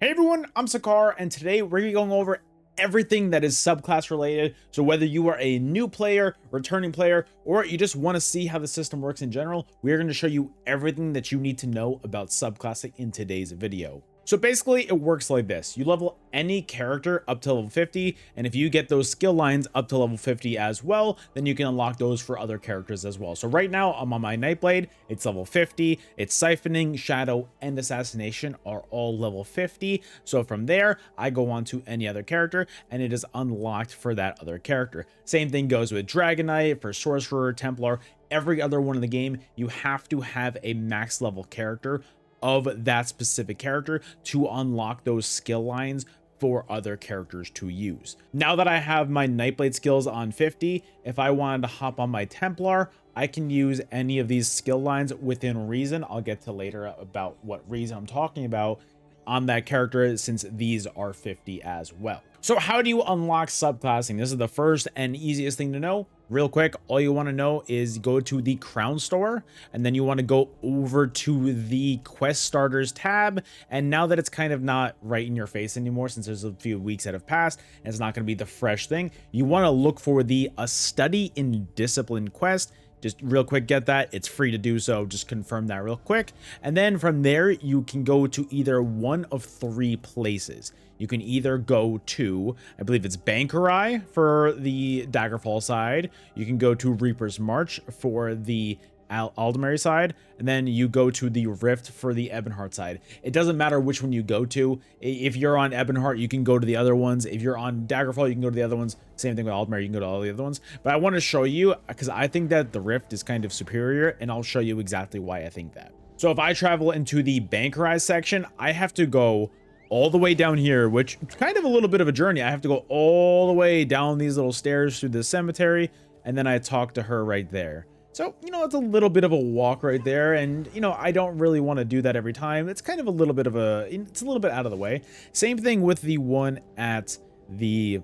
Hey everyone, I'm Sakar, and today we're going over everything that is subclass related. So whether you are a new player, returning player, or you just want to see how the system works in general, we're going to show you everything that you need to know about subclassing in today's video. So basically it works like this. You level any character up to level 50, and if you get those skill lines up to level 50 as well, then you can unlock those for other characters as well. So right now I'm on my Nightblade, it's level 50, it's Siphoning, Shadow, and Assassination are all level 50. So from there, I go on to any other character, and it is unlocked for that other character. Same thing goes with Dragon Knight, for Sorcerer, Templar, every other one in the game. You have to have a max level character of that specific character to unlock those skill lines for other characters to use. Now that I have my Nightblade skills on 50, if I wanted to hop on my Templar, I can use any of these skill lines within reason. I'll get to later about what reason I'm talking about on that character, since these are 50 as well. So how do you unlock subclassing? This is the first and easiest thing to know. Real quick, all you want to know is go to the Crown Store, and then you want to go over to the Quest Starters tab. And now that it's kind of not right in your face anymore, since there's a few weeks that have passed and it's not going to be the fresh thing, you want to look for the A Study in Discipline quest. Just real quick, get that. It's free to do so. Just confirm that real quick. And then from there, you can go to either one of three places. You can either go to, I believe it's Bankrise for the Daggerfall side. You can go to Reaper's March for the Aldemary side, and then you go to the Rift for the Ebonheart side. It doesn't matter which one you go to. If you're on Ebonheart, you can go to the other ones. If you're on Daggerfall, you can go to the other ones. Same thing with Aldemary, you can go to all the other ones. But I want to show you, because I think that the Rift is kind of superior, and I'll show you exactly why I think that. So if I travel into the Bankrise section, I have to go all the way down here, which is kind of a little bit of a journey. I have to go all the way down these little stairs through the cemetery, and then I talk to her right there. So, it's a little bit of a walk right there, and, I don't really want to do that every time. It's kind of a little bit out of the way. Same thing with the one at the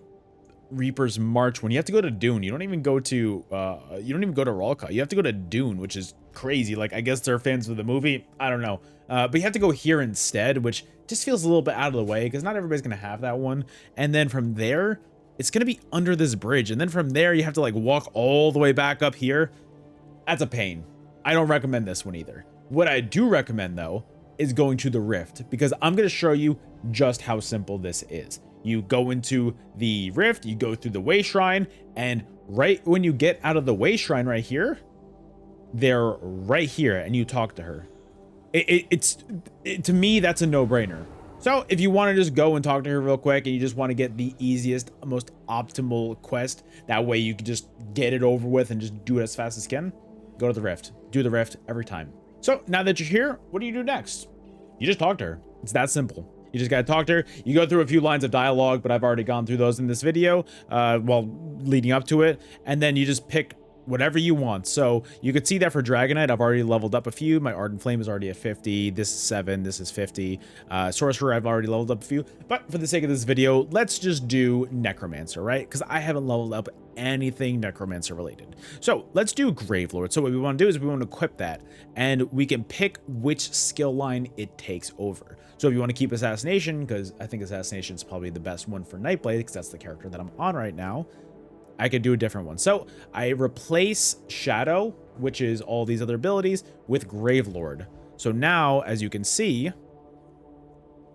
Reaper's March, when you have to go to Dune. You don't even go to Ralka. You have to go to Dune, which is crazy. Like, I guess they're fans of the movie. I don't know. But you have to go here instead, which just feels a little bit out of the way, because not everybody's going to have that one. And then from there, it's going to be under this bridge. And then from there, you have to, like, walk all the way back up here. That's a pain. I don't recommend this one either. What I do recommend, though, is going to the Rift, because I'm going to show you just how simple this is. You go into the Rift, you go through the Way Shrine, and right when you get out of the Way Shrine right here, they're right here, and you talk to her. To me, that's a no-brainer. So if you want to just go and talk to her real quick, and you just want to get the easiest, most optimal quest, that way you can just get it over with and just do it as fast as you can, go to the Rift. Do the Rift every time. So now that you're here, what do you do next? You just talk to her. It's that simple. You just gotta talk to her. You go through a few lines of dialogue, but I've already gone through those in this video, leading up to it. And then you just pick whatever you want. So you could see that for Dragon Knight, I've already leveled up a few. My Ardent Flame is already at 50. This is 7. This is 50. Sorcerer, I've already leveled up a few. But for the sake of this video, let's just do Necromancer, right? Because I haven't leveled up anything Necromancer related. So let's do Gravelord. So what we want to do is we want to equip that, and we can pick which skill line it takes over. So if you want to keep Assassination, because I think Assassination is probably the best one for Nightblade, because that's the character that I'm on right now, I could do a different one. So I replace Shadow, which is all these other abilities, with Gravelord. So now, as you can see,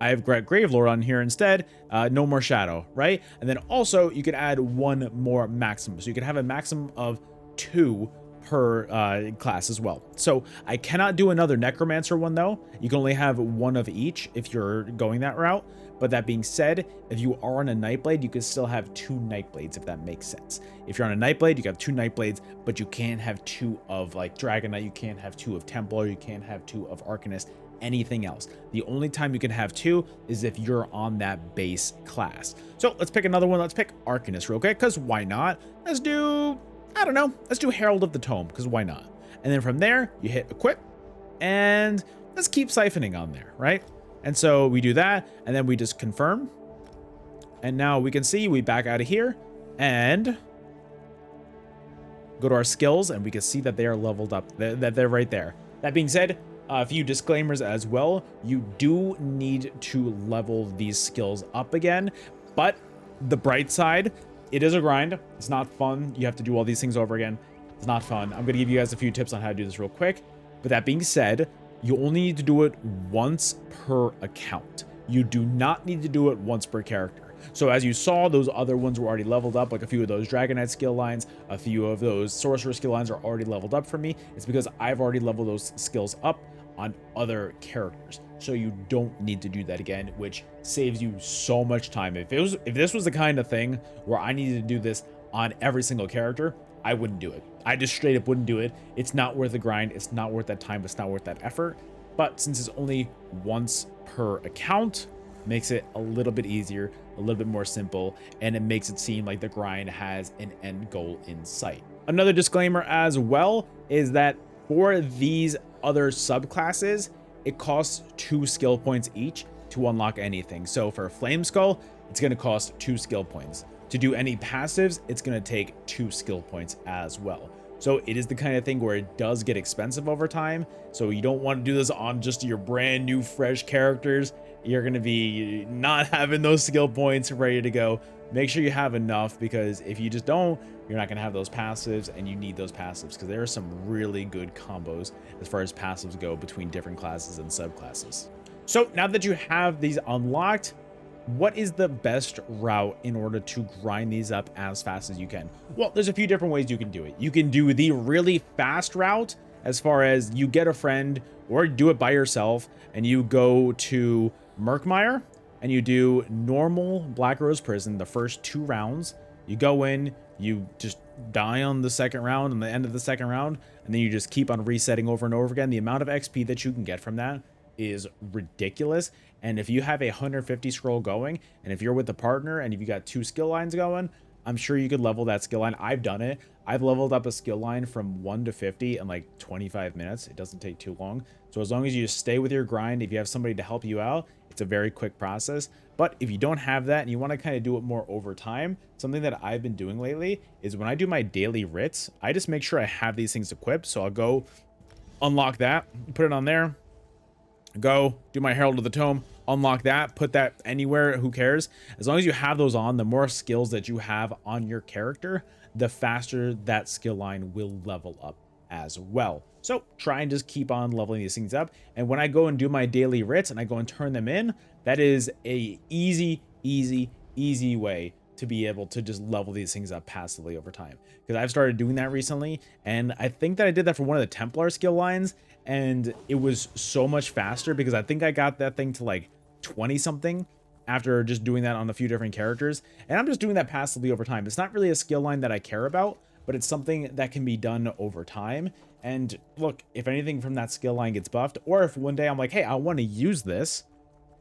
I have Gravelord on here instead. No more Shadow, right? And then also you can add one more maximum. So you can have a maximum of 2 per class as well. So I cannot do another Necromancer one, though. You can only have one of each if you're going that route. But that being said, if you are on a Nightblade, you can still have 2 Nightblades, if that makes sense. If you're on a Nightblade, you can have 2 Nightblades, but you can't have 2 of, like, Dragon Knight, you can't have 2 of Templar, you can't have 2 of Arcanist, anything else. The only time you can have 2 is if you're on that base class. So let's pick another one. Let's pick Arcanist real quick, because why not? Let's do, I don't know, let's do Herald of the Tome, because why not? And then from there, you hit equip, and let's keep siphoning on there, right? And so we do that, and then we just confirm. And now we can see we back out of here and go to our skills, and we can see that they are leveled up, that they're right there. That being said, A few disclaimers as well. You do need to level these skills up again, but the bright side, it is a grind. It's not fun. You have to do all these things over again. It's not fun. I'm going to give you guys a few tips on how to do this real quick. But that being said, you only need to do it once per account. You do not need to do it once per character. So as you saw, those other ones were already leveled up, like a few of those Dragonite skill lines, a few of those Sorcerer skill lines are already leveled up for me. It's because I've already leveled those skills up on other characters. So you don't need to do that again, which saves you so much time. If this was the kind of thing where I needed to do this on every single character, I wouldn't do it. I just straight up wouldn't do it. It's not worth the grind. It's not worth that time. It's not worth that effort. But since it's only once per account, makes it a little bit easier, a little bit more simple, and it makes it seem like the grind has an end goal in sight. Another disclaimer as well is that for these other subclasses, it costs 2 skill points each to unlock anything. So for Flame Skull, it's going to cost 2 skill points. To do any passives, it's going to take 2 skill points as well. So it is the kind of thing where it does get expensive over time. So you don't want to do this on just your brand new fresh characters. You're going to be not having those skill points ready to go. Make sure you have enough, because if you just don't, you're not going to have those passives, and you need those passives because there are some really good combos as far as passives go between different classes and subclasses. So now that you have these unlocked, what is the best route in order to grind these up as fast as you can? Well, there's a few different ways you can do it. You can do the really fast route, as far as you get a friend or do it by yourself and you go to Murkmire and you do normal Black Rose Prison the first 2 rounds. You go in, you just die on the second round, and the end of the second round, and then you just keep on resetting over and over again. The amount of XP that you can get from that is ridiculous. And if you have a 150 scroll going, and if you're with a partner and if you got 2 skill lines going, I'm sure you could level that skill line. I've done it. I've leveled up a skill line from 1 to 50 in like 25 minutes. It doesn't take too long. So as long as you just stay with your grind, if you have somebody to help you out, it's a very quick process. But if you don't have that and you want to kind of do it more over time, something that I've been doing lately is when I do my daily writs, I just make sure I have these things equipped. So I'll go unlock that, put it on there, go do my Herald of the Tome, unlock that, put that anywhere, who cares? As long as you have those on, the more skills that you have on your character, the faster that skill line will level up as well. So try and just keep on leveling these things up. And when I go and do my daily writs and I go and turn them in, that is a easy way to be able to just level these things up passively over time. Because I've started doing that recently, and I think that I did that for one of the Templar skill lines, and it was so much faster because I think I got that thing to like 20 something after just doing that on a few different characters. And I'm just doing that passively over time. It's not really a skill line that I care about, but it's something that can be done over time. And look, if anything from that skill line gets buffed, or if one day I'm like, hey, I want to use this,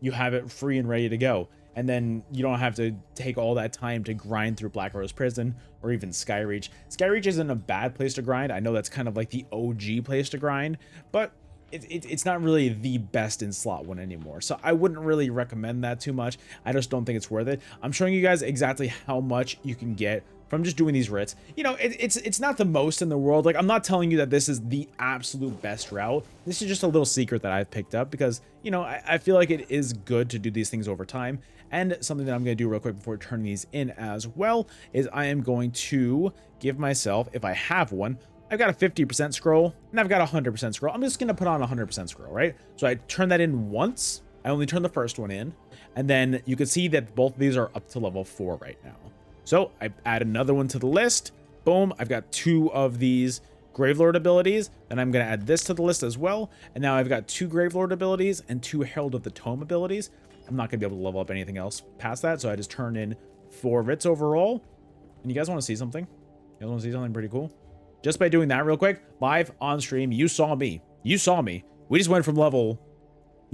you have it free and ready to go. And then you don't have to take all that time to grind through Black Rose Prison or even Skyreach. Skyreach isn't a bad place to grind. I know that's kind of like the OG place to grind, but it's not really the best in slot 1 anymore. So I wouldn't really recommend that too much. I just don't think it's worth it. I'm showing you guys exactly how much you can get from just doing these writs. You know, it's not the most in the world. Like, I'm not telling you that this is the absolute best route. This is just a little secret that I've picked up because, you know, I feel like it is good to do these things over time. And something that I'm going to do real quick before turning these in as well is I am going to give myself, if I have one, I've got a 50% scroll and I've got a 100% scroll. I'm just going to put on a 100% scroll, right? So I turn that in once. I only turn the first one in, and then you can see that both of these are up to level 4 right now. So I add another one to the list. Boom. I've got 2 of these Gravelord abilities. Then I'm going to add this to the list as well. And now I've got 2 Gravelord abilities and 2 Herald of the Tome abilities. I'm not going to be able to level up anything else past that. So I just turned in 4 writs overall. And you guys want to see something? You guys want to see something pretty cool? Just by doing that real quick, live on stream, you saw me. You saw me. We just went from level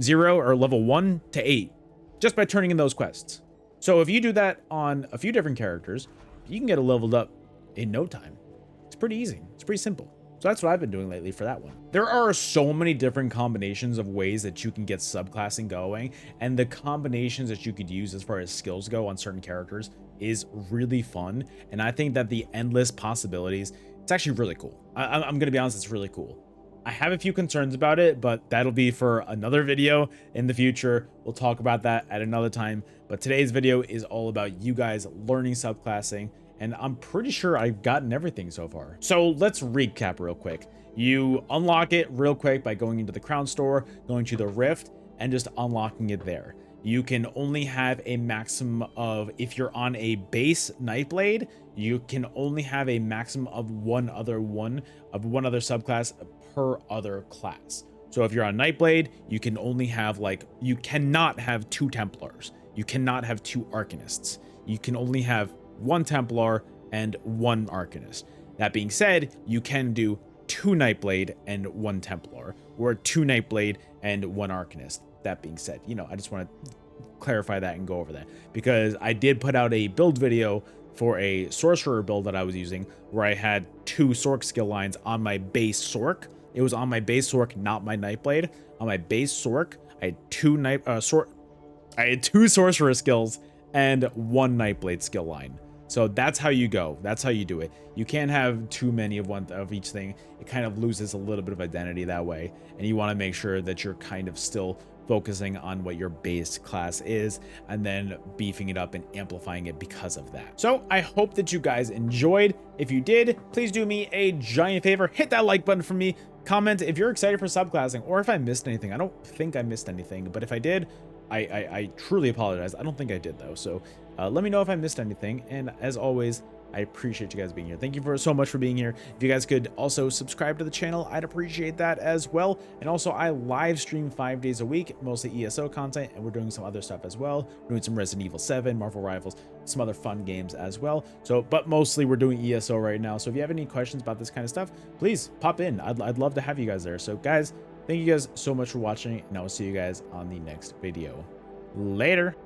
0 or level 1 to 8 just by turning in those quests. So if you do that on a few different characters, you can get it leveled up in no time. It's pretty easy. It's pretty simple. So that's what I've been doing lately for that one. There are so many different combinations of ways that you can get subclassing going, and the combinations that you could use as far as skills go on certain characters is really fun. And I think that the endless possibilities, it's actually really cool. I'm going to be honest, it's really cool. I have a few concerns about it, but that'll be for another video in the future. We'll talk about that at another time. But today's video is all about you guys learning subclassing, and I'm pretty sure I've gotten everything so far. So let's recap real quick. You unlock it real quick by going into the crown store, going to the rift, and just unlocking it there. You can only have a maximum of, if you're on a base Nightblade, you can only have a maximum of one other subclass per other class. So if you're on Nightblade, you can only have you cannot have 2 Templars. You cannot have 2 Arcanists. You can only have 1 Templar and 1 Arcanist. That being said, you can do 2 Nightblade and 1 Templar, or 2 Nightblade and 1 Arcanist. That being said, I just want to clarify that and go over that, because I did put out a build video for a sorcerer build that I was using, where I had 2 Sorc skill lines on my base Sorc. It was on my base Sorc, not my Nightblade. On my base Sorc, I had 2 sorcerer skills and 1 Nightblade skill line. So that's how you go. That's how you do it. You can't have too many of one of each thing. It kind of loses a little bit of identity that way. And you want to make sure that you're kind of still focusing on what your base class is, and then beefing it up and amplifying it because of that. So I hope that you guys enjoyed. If you did, please do me a giant favor. Hit that like button for me. Comment if you're excited for subclassing, or if I missed anything. I don't think I missed anything, but if I did, I truly apologize. I don't think I did though. So let me know if I missed anything. And as always, I appreciate you guys being here. Thank you so much for being here. If you guys could also subscribe to the channel, I'd appreciate that as well. And also, I live stream 5 days a week, mostly ESO content, and we're doing some other stuff as well. We're doing some Resident Evil 7, Marvel Rivals, some other fun games as well. So, but mostly we're doing ESO right now. So if you have any questions about this kind of stuff, please pop in. I'd love to have you guys there. So guys, thank you guys so much for watching, and I will see you guys on the next video. Later.